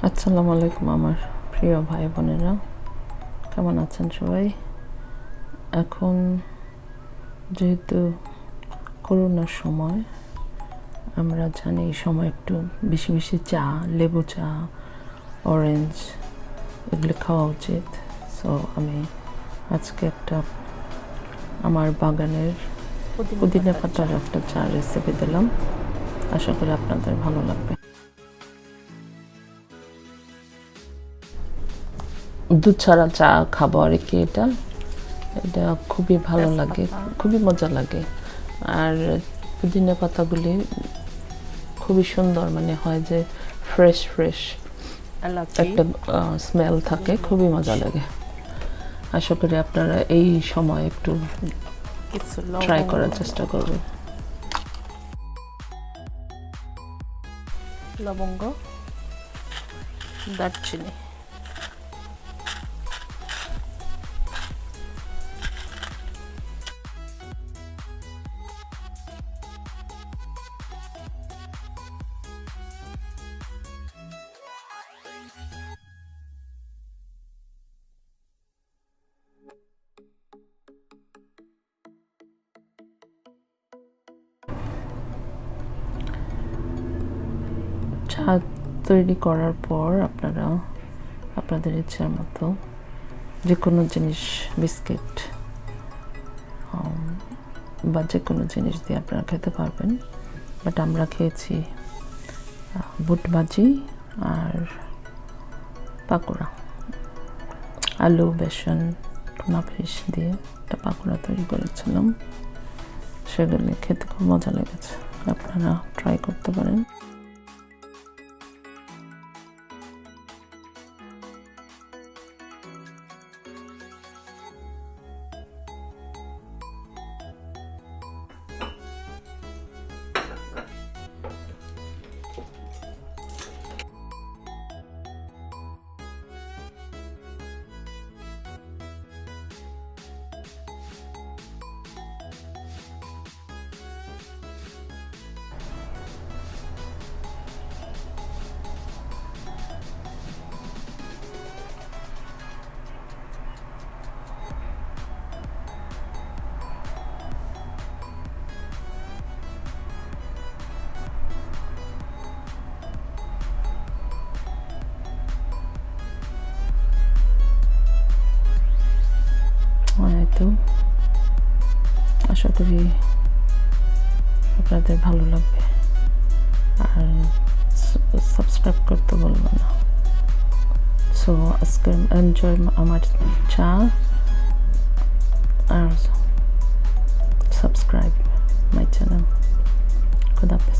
আসসালামু আলাইকুম আমার প্রিয় ভাই বোনেরা, কেমন আছেন সবাই? এখন যেহেতু করোনার সময়, আমরা জানি এই সময় একটু বেশি বেশি চা, লেবু চা, অরেঞ্জ এগুলো খাওয়া উচিত। সো আমি আজকে একটা আমার বাগানের পুদিনা পাতার একটা চা রেসিপি দিলাম। আশা করি আপনাদের ভালো লাগবে। দুধ ছাড়া চা খাবো আর কি, এটা খুবই ভালো লাগে, খুবই মজা লাগে। আর পুদিনা পাতাগুলি খুবই সুন্দর, মানে হয় যে ফ্রেশ একটা স্মেল থাকে, খুবই মজা লাগে। আশা করি আপনারা এই সময় একটু ট্রাই করার চেষ্টা করবেন। লবঙ্গ, দারচিনি, চা তৈরি করার পর আপনারা আপনাদের ইচ্ছার মতো যে কোনো জিনিস, বিস্কিট বা যে কোনো জিনিস দিয়ে আপনারা খেতে পারবেন। বাট আমরা খেয়েছি বুট ভাজি আর পাকোড়া, আলু, বেসন, টুনা ফিশ দিয়ে একটা পাকোড়া তৈরি করেছিলাম। সেগুলি খেতে খুব মজা লেগেছে, আপনারা ট্রাই করতে পারেন। তো আশা করি আপনাদের ভালো লাগবে, আর সাবস্ক্রাইব করতে বলবো না। সো আজকে এনজয় আমার চা, আর সাবস্ক্রাইব মাই চ্যানেল। খুদা হাফেজ।